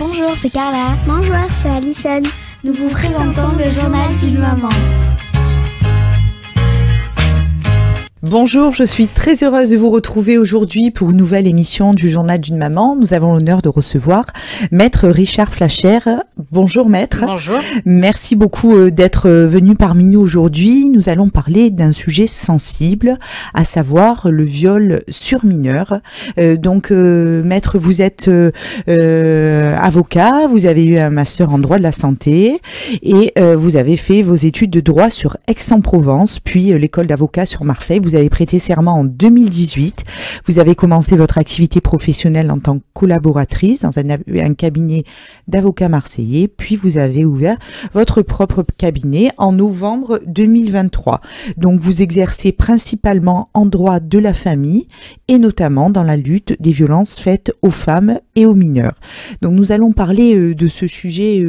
Bonjour, c'est Carla. Bonjour, c'est Alison. Nous vous présentons le journal d'une maman. Bonjour, je suis très heureuse de vous retrouver aujourd'hui pour une nouvelle émission du Journal d'une maman. Nous avons l'honneur de recevoir Maître Richard Flacher. Bonjour Maître. Bonjour. Merci beaucoup d'être venu parmi nous aujourd'hui. Nous allons parler d'un sujet sensible, à savoir le viol sur mineur. Maître, vous êtes avocat, vous avez eu un master en droit de la santé et vous avez fait vos études de droit sur Aix-en-Provence, puis l'école d'avocat sur Marseille. Vous avez prêté serment en 2018. Vous avez commencé votre activité professionnelle en tant que collaboratrice dans un cabinet d'avocats marseillais, puis vous avez ouvert votre propre cabinet en novembre 2023. Donc vous exercez principalement en droit de la famille et notamment dans la lutte des violences faites aux femmes et aux mineurs. Donc nous allons parler de ce sujet,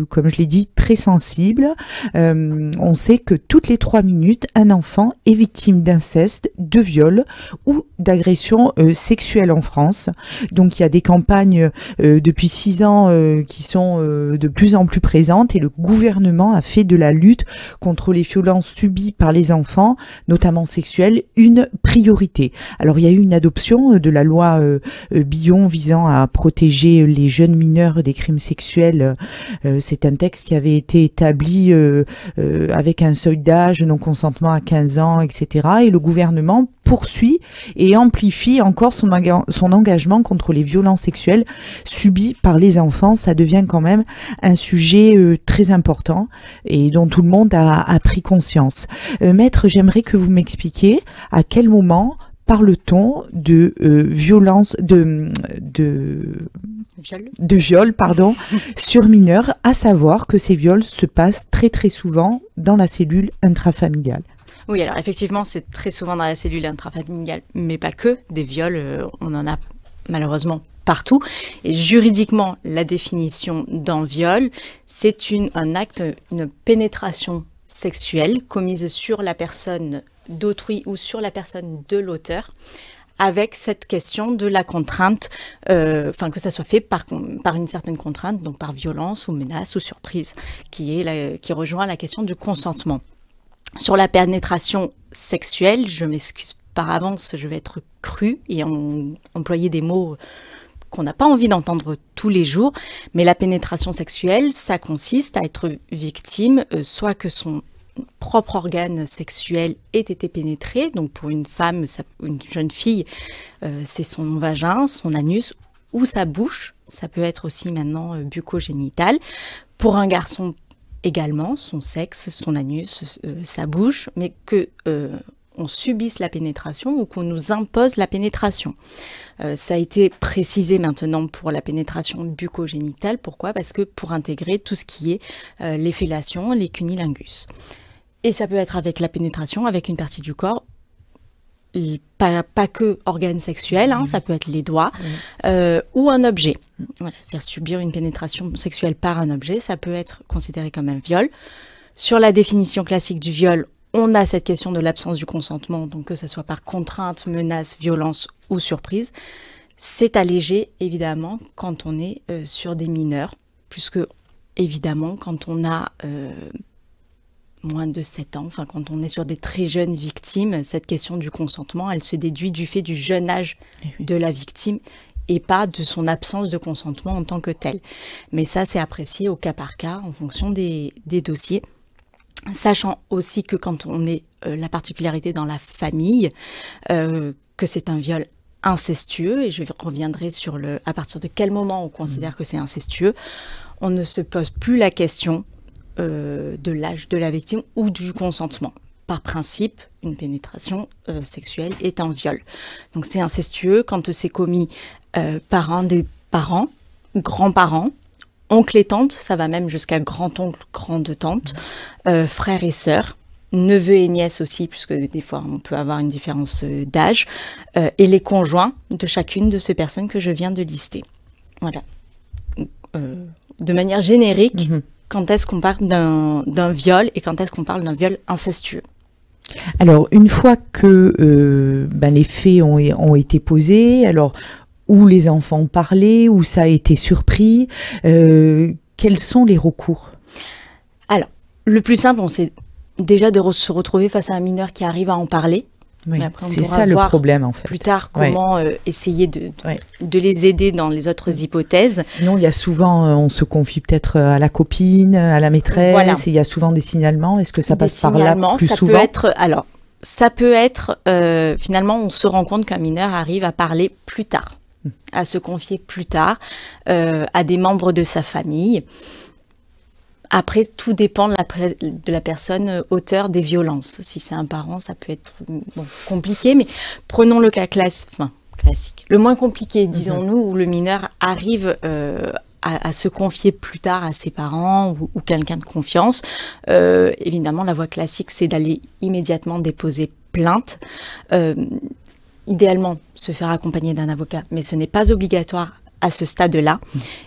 comme je l'ai dit, très sensible. On sait que toutes les 3 minutes, un enfant est victime d'inceste, de viol ou d'agression sexuelle en France. Donc il y a des campagnes depuis 6 ans qui sont de plus en plus présentes et le gouvernement a fait de la lutte contre les violences subies par les enfants, notamment sexuelles, une priorité. Alors il y a eu une adoption de la loi Billon visant à protéger les jeunes mineurs des crimes sexuels. C'est un texte qui avait été établi avec un seuil d'âge, non-consentement à 15 ans, etc. Et le gouvernement poursuit et amplifie encore son engagement contre les violences sexuelles subies par les enfants. Ça devient quand même un sujet très important et dont tout le monde a pris conscience. Maître, j'aimerais que vous m'expliquiez à quel moment parle-t-on de violence, de viol, sur mineurs, à savoir que ces viols se passent très très souvent dans la cellule intrafamiliale. Oui, alors effectivement, c'est très souvent dans la cellule intrafamiliale, mais pas que. Des viols, on en a malheureusement partout. Et juridiquement, la définition d'un viol, c'est un acte, une pénétration sexuelle commise sur la personne d'autrui ou sur la personne de l'auteur, avec cette question de la contrainte, que ça soit fait par une certaine contrainte, donc par violence ou menace ou surprise, qui rejoint la question du consentement. Sur la pénétration sexuelle, je m'excuse par avance, je vais être crue et employer des mots qu'on n'a pas envie d'entendre tous les jours, mais la pénétration sexuelle, ça consiste à être victime, soit que son propre organe sexuel ait été pénétré, donc pour une femme, une jeune fille, c'est son vagin, son anus ou sa bouche, ça peut être aussi maintenant bucco-génital. Pour un garçon, également, son sexe, son anus, sa bouche, mais que on subisse la pénétration ou qu'on nous impose la pénétration. Ça a été précisé maintenant pour la pénétration bucco-génitale. Pourquoi? Parce que pour intégrer tout ce qui est les fellations, les cunnilingus. Et ça peut être avec la pénétration, avec une partie du corps, pas que organes sexuels, ça peut être les doigts, ou un objet. Voilà, faire subir une pénétration sexuelle par un objet, ça peut être considéré comme un viol. Sur la définition classique du viol, on a cette question de l'absence du consentement, donc que ce soit par contrainte, menace, violence ou surprise. C'est allégé, évidemment, quand on est sur des mineurs, puisque, évidemment, quand on a moins de 7 ans, quand on est sur des très jeunes victimes, cette question du consentement, elle se déduit du fait du jeune âge de la victime et pas de son absence de consentement en tant que tel. Mais ça, c'est apprécié au cas par cas en fonction des dossiers. Sachant aussi que quand on est la particularité dans la famille, que c'est un viol incestueux, et je reviendrai sur à partir de quel moment on considère que c'est incestueux, on ne se pose plus la question de l'âge de la victime ou du consentement. Par principe, une pénétration sexuelle est un viol. Donc c'est incestueux quand c'est commis par un des parents, grands-parents, oncle et tante, ça va même jusqu'à grand-oncle, grande-tante, frères et sœurs, neveux et nièces aussi, puisque des fois on peut avoir une différence d'âge, et les conjoints de chacune de ces personnes que je viens de lister. Voilà. De manière générique, quand est-ce qu'on parle d'un viol et quand est-ce qu'on parle d'un viol incestueux? Alors, une fois que les faits ont été posés, alors où les enfants ont parlé, où ça a été surpris. Quels sont les recours? Alors, le plus simple, c'est déjà de se retrouver face à un mineur qui arrive à en parler. Oui, c'est ça le problème en fait. Plus tard, comment essayer de les aider dans les autres hypothèses. Sinon, il y a souvent, on se confie peut-être à la copine, à la maîtresse, voilà. Et il y a souvent des signalements. Est-ce que ça passe par là plus souvent? Ça peut être, finalement, on se rend compte qu'un mineur arrive à parler plus tard, à se confier plus tard à des membres de sa famille. Après, tout dépend de la personne auteur des violences. Si c'est un parent, ça peut être compliqué, mais prenons le cas classique. Le moins compliqué, disons-nous, où le mineur arrive à se confier plus tard à ses parents ou quelqu'un de confiance. Évidemment, la voie classique, c'est d'aller immédiatement déposer plainte. Idéalement, se faire accompagner d'un avocat, mais ce n'est pas obligatoire à ce stade-là,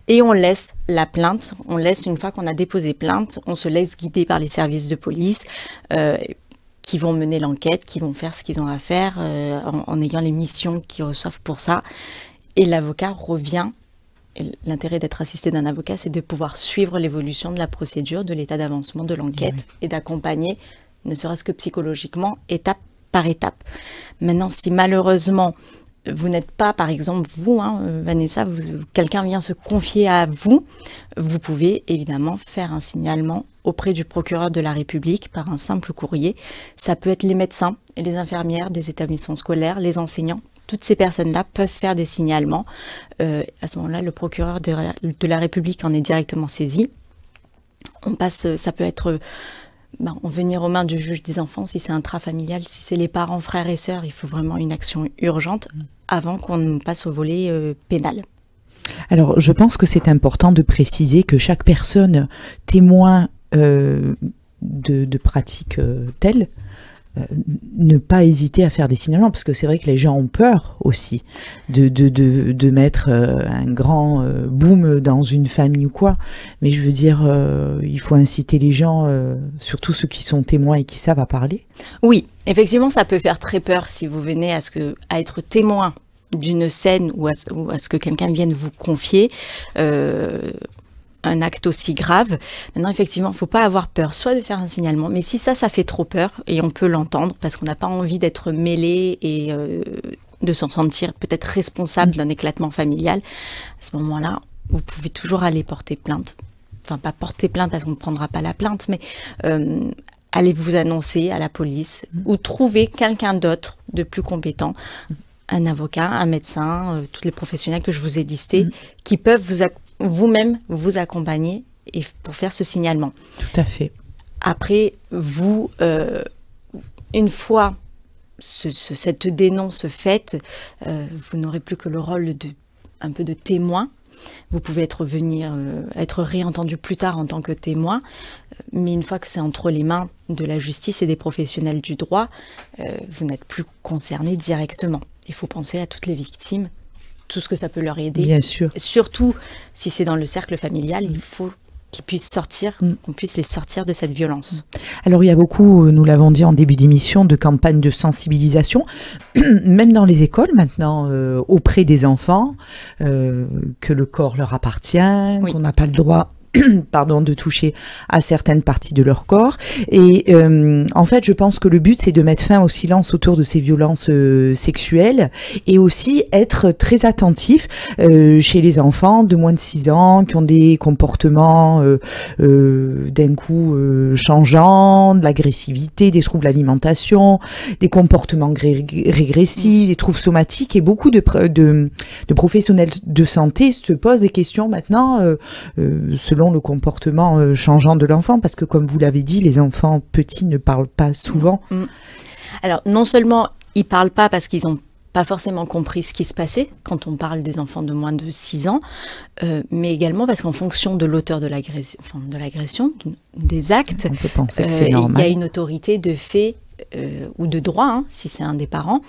et on laisse la plainte, une fois qu'on a déposé plainte, on se laisse guider par les services de police qui vont mener l'enquête, qui vont faire ce qu'ils ont à faire en ayant les missions qu'ils reçoivent pour ça, et l'avocat revient. Et l'intérêt d'être assisté d'un avocat, c'est de pouvoir suivre l'évolution de la procédure, de l'état d'avancement de l'enquête, et d'accompagner, ne serait-ce que psychologiquement, étape par étape. Maintenant, si malheureusement vous n'êtes pas, par exemple, vous, Vanessa, quelqu'un vient se confier à vous, vous pouvez évidemment faire un signalement auprès du procureur de la République par un simple courrier. Ça peut être les médecins et les infirmières des établissements scolaires, les enseignants. Toutes ces personnes-là peuvent faire des signalements. À ce moment-là, le procureur de la République en est directement saisi. Ça peut être... en venir aux mains du juge des enfants, si c'est intrafamilial, si c'est les parents, frères et sœurs, il faut vraiment une action urgente avant qu'on passe au volet pénal. Alors, je pense que c'est important de préciser que chaque personne témoin de pratiques telles, ne pas hésiter à faire des signalements, parce que c'est vrai que les gens ont peur aussi de mettre un grand boom dans une famille ou quoi, mais je veux dire, il faut inciter les gens, surtout ceux qui sont témoins et qui savent à parler. Oui, effectivement, ça peut faire très peur si vous venez à être témoin d'une scène ou à ce que quelqu'un vienne vous confier un acte aussi grave. Maintenant, effectivement, il ne faut pas avoir peur, soit de faire un signalement, mais si ça fait trop peur, et on peut l'entendre, parce qu'on n'a pas envie d'être mêlé et de s'en sentir peut-être responsable d'un éclatement familial, à ce moment-là, vous pouvez toujours aller porter plainte. Enfin, pas porter plainte parce qu'on ne prendra pas la plainte, mais allez vous annoncer à la police ou trouver quelqu'un d'autre de plus compétent, un avocat, un médecin, tous les professionnels que je vous ai listés, qui peuvent vous-même vous accompagner et pour faire ce signalement. Tout à fait. Après, vous, une fois cette dénonce faite, vous n'aurez plus que le rôle un peu de témoin. Vous pouvez être réentendu plus tard en tant que témoin, mais une fois que c'est entre les mains de la justice et des professionnels du droit, vous n'êtes plus concerné directement. Il faut penser à toutes les victimes, tout ce que ça peut leur aider. Bien sûr. Surtout si c'est dans le cercle familial, il faut qu'ils puissent sortir, qu'on puisse les sortir de cette violence. Alors il y a beaucoup, nous l'avons dit en début d'émission, de campagnes de sensibilisation, même dans les écoles maintenant, auprès des enfants, que le corps leur appartient, qu'on n'a pas le droit de toucher à certaines parties de leur corps. Et en fait, je pense que le but, c'est de mettre fin au silence autour de ces violences sexuelles et aussi être très attentif chez les enfants de moins de 6 ans qui ont des comportements d'un coup changeants, de l'agressivité, des troubles d'alimentation, des comportements régressifs, des troubles somatiques, et beaucoup de professionnels de santé se posent des questions maintenant selon le comportement changeant de l'enfant, parce que comme vous l'avez dit, les enfants petits ne parlent pas souvent. Alors non seulement ils parlent pas parce qu'ils n'ont pas forcément compris ce qui se passait quand on parle des enfants de moins de 6 ans, mais également parce qu'en fonction de l'auteur de l'agression, des actes, on peut penser que c'est normal. Il y a une autorité de fait ou de droit, si c'est un des parents,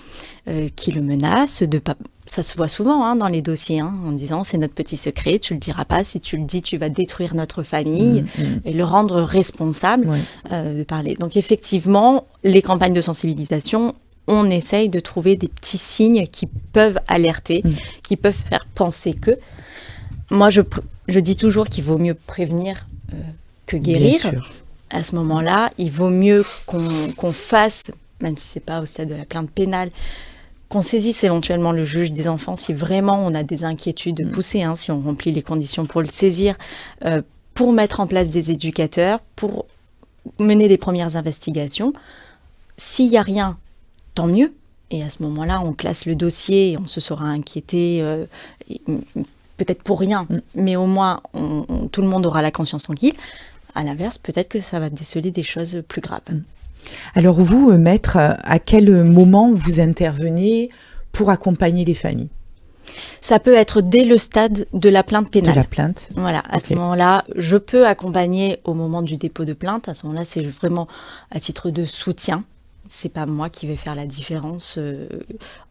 qui le menace de pas. Ça se voit souvent dans les dossiers, en disant c'est notre petit secret, tu le diras pas, si tu le dis tu vas détruire notre famille, et le rendre responsable de parler. Donc effectivement, les campagnes de sensibilisation on essaye de trouver des petits signes qui peuvent alerter, qui peuvent faire penser que. Moi, je dis toujours qu'il vaut mieux prévenir que guérir. Bien sûr. À ce moment-là, il vaut mieux qu'on fasse, même si ce n'est pas au stade de la plainte pénale, qu'on saisisse éventuellement le juge des enfants si vraiment on a des inquiétudes poussées, hein, si on remplit les conditions pour le saisir, pour mettre en place des éducateurs, pour mener des premières investigations. S'il n'y a rien, tant mieux. Et à ce moment-là, on classe le dossier et on se sera inquiété, peut-être pour rien, mais au moins tout le monde aura la conscience tranquille. À l'inverse, peut-être que ça va déceler des choses plus graves. Alors vous, maître, à quel moment vous intervenez pour accompagner les familles? Ça peut être dès le stade de la plainte pénale. De la plainte. Voilà, à ce moment-là, je peux accompagner au moment du dépôt de plainte. À ce moment-là, c'est vraiment à titre de soutien. C'est pas moi qui vais faire la différence.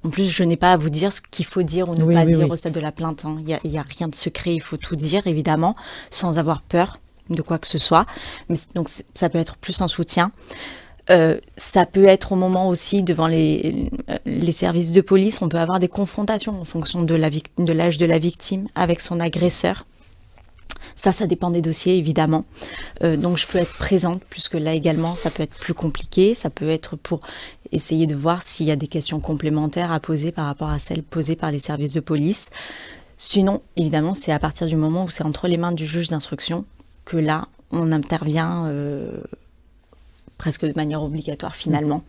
En plus, je n'ai pas à vous dire ce qu'il faut dire ou ne pas dire au stade de la plainte. Hein. Il n'y a rien de secret, il faut tout dire, évidemment, sans avoir peur de quoi que ce soit. Mais, donc, ça peut être plus en soutien. Ça peut être au moment aussi, devant les services de police, on peut avoir des confrontations en fonction de l'âge de la victime avec son agresseur. Ça dépend des dossiers, évidemment. Donc, je peux être présente, puisque là également, ça peut être plus compliqué. Ça peut être pour essayer de voir s'il y a des questions complémentaires à poser par rapport à celles posées par les services de police. Sinon, évidemment, c'est à partir du moment où c'est entre les mains du juge d'instruction que là, on intervient presque de manière obligatoire finalement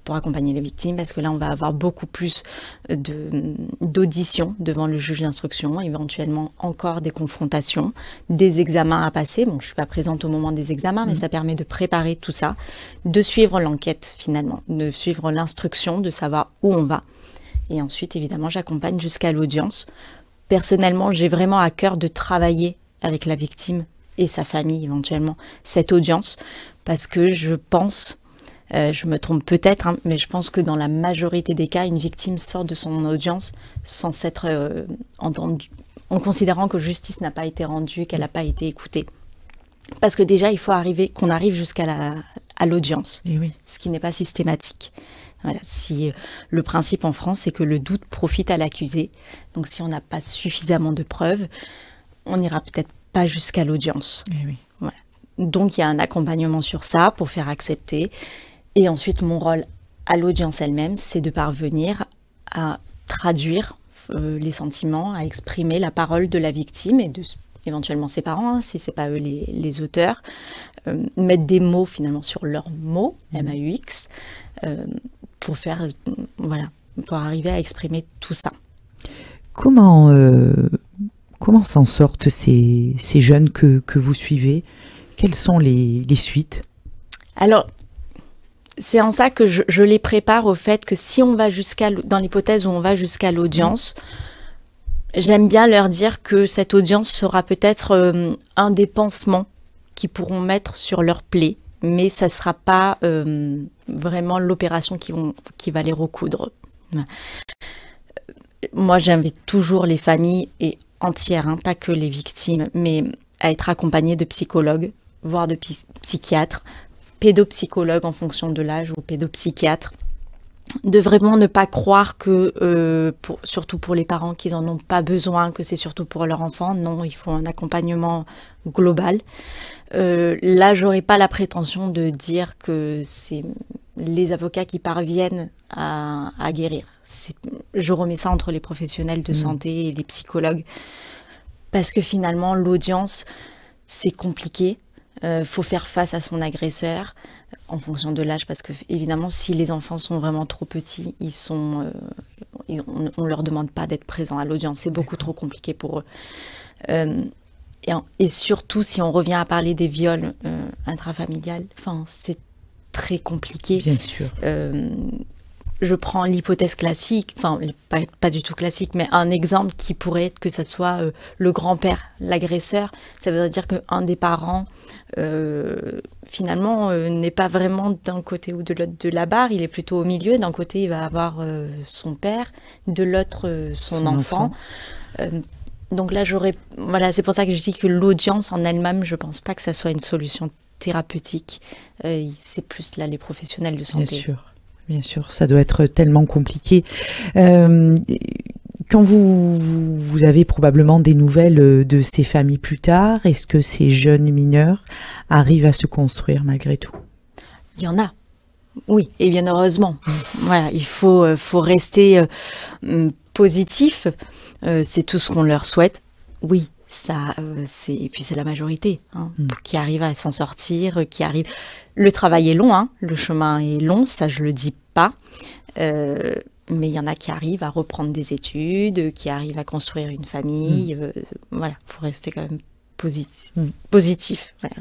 pour accompagner les victimes, parce que là on va avoir beaucoup plus d'auditions devant le juge d'instruction, éventuellement encore des confrontations, des examens à passer. Bon, je ne suis pas présente au moment des examens, mais ça permet de préparer tout ça, de suivre l'enquête finalement, de suivre l'instruction, de savoir où on va. Et ensuite, évidemment, j'accompagne jusqu'à l'audience. Personnellement, j'ai vraiment à cœur de travailler avec la victime et sa famille éventuellement, cette audience, parce que je pense, je me trompe peut-être, hein, mais je pense que dans la majorité des cas, une victime sort de son audience sans s'être entendue, en considérant que justice n'a pas été rendue, qu'elle n'a pas été écoutée. Parce que déjà, il faut qu'on arrive jusqu'à l'audience, ce qui n'est pas systématique. Voilà, si le principe en France, c'est que le doute profite à l'accusé. Donc si on n'a pas suffisamment de preuves, on n'ira peut-être pas jusqu'à l'audience. Voilà. Donc il y a un accompagnement sur ça pour faire accepter. Et ensuite, mon rôle à l'audience elle-même, c'est de parvenir à traduire les sentiments, à exprimer la parole de la victime et éventuellement ses parents, hein, si ce n'est pas eux les auteurs, mettre des mots finalement sur leurs mots, M-A-U-X, pour faire, voilà, pour arriver à exprimer tout ça. Comment s'en sortent ces jeunes que vous suivez? Quelles sont les suites? Alors, c'est en ça que je les prépare au fait que si on va dans l'hypothèse où on va jusqu'à l'audience, j'aime bien leur dire que cette audience sera peut-être un des pansements qu'ils pourront mettre sur leur plaie, mais ça ne sera pas vraiment l'opération qui va les recoudre. Moi, j'invite toujours les familles et entières, hein, pas que les victimes, mais à être accompagnées de psychologues, voire de psychiatres, pédopsychologues en fonction de l'âge ou pédopsychiatres, de vraiment ne pas croire que, surtout pour les parents, qu'ils n'en ont pas besoin, que c'est surtout pour leur enfant. Non, il faut un accompagnement global. Là, j'aurais pas la prétention de dire que c'est les avocats qui parviennent à guérir. Je remets ça entre les professionnels de santé et les psychologues, parce que finalement, l'audience, c'est compliqué. Faut faire face à son agresseur en fonction de l'âge, parce que évidemment, si les enfants sont vraiment trop petits, on leur demande pas d'être présents à l'audience. C'est beaucoup trop compliqué pour eux. Et surtout, si on revient à parler des viols intrafamiliales, c'est très compliqué. Bien sûr. Je prends l'hypothèse classique, pas du tout classique, mais un exemple qui pourrait être que ça soit le grand-père, l'agresseur. Ça veut dire qu'un des parents, finalement, n'est pas vraiment d'un côté ou de l'autre de la barre, il est plutôt au milieu. D'un côté, il va avoir son père, de l'autre, son enfant. Donc là, c'est pour ça que je dis que l'audience en elle-même, je ne pense pas que ça soit une solution thérapeutique. C'est plus là les professionnels de santé. Bien sûr. Bien sûr, ça doit être tellement compliqué. Quand vous avez probablement des nouvelles de ces familles plus tard, est-ce que ces jeunes mineurs arrivent à se construire malgré tout? Il y en a. Oui, et bien heureusement. Voilà, il faut rester positif. C'est tout ce qu'on leur souhaite. Oui, ça, et puis c'est la majorité qui arrive à s'en sortir, qui arrive. Le travail est long, le chemin est long, ça je le dis pas. Mais il y en a qui arrivent à reprendre des études, qui arrivent à construire une famille. Voilà, il faut rester quand même positif. Voilà.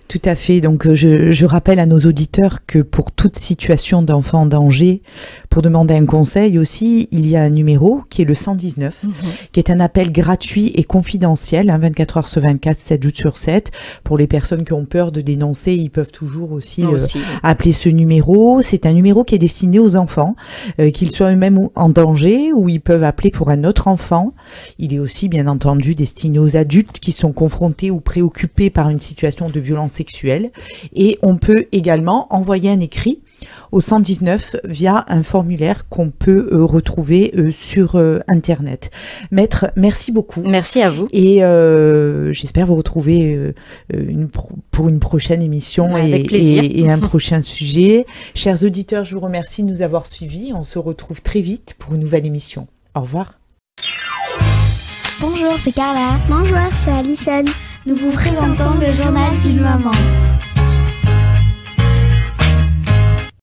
Tout à fait. Donc, je rappelle à nos auditeurs que pour toute situation d'enfant en danger, pour demander un conseil aussi, il y a un numéro qui est le 119, qui est un appel gratuit et confidentiel, 24 heures sur 24, 7 jours sur 7. Pour les personnes qui ont peur de dénoncer, ils peuvent toujours aussi appeler ce numéro. C'est un numéro qui est destiné aux enfants, qu'ils soient eux-mêmes en danger, ou ils peuvent appeler pour un autre enfant. Il est aussi, bien entendu, destiné aux adultes qui sont confrontés ou préoccupés par une situation de violence sexuelle. Et on peut également envoyer un écrit au 119 via un formulaire qu'on peut retrouver sur Internet. Maître, merci beaucoup. Merci à vous. Et j'espère vous retrouver pour une prochaine émission et un prochain sujet. Chers auditeurs, je vous remercie de nous avoir suivis. On se retrouve très vite pour une nouvelle émission. Au revoir. Bonjour, c'est Carla. Bonjour, c'est Alison. Nous vous présentons le journal d'une maman.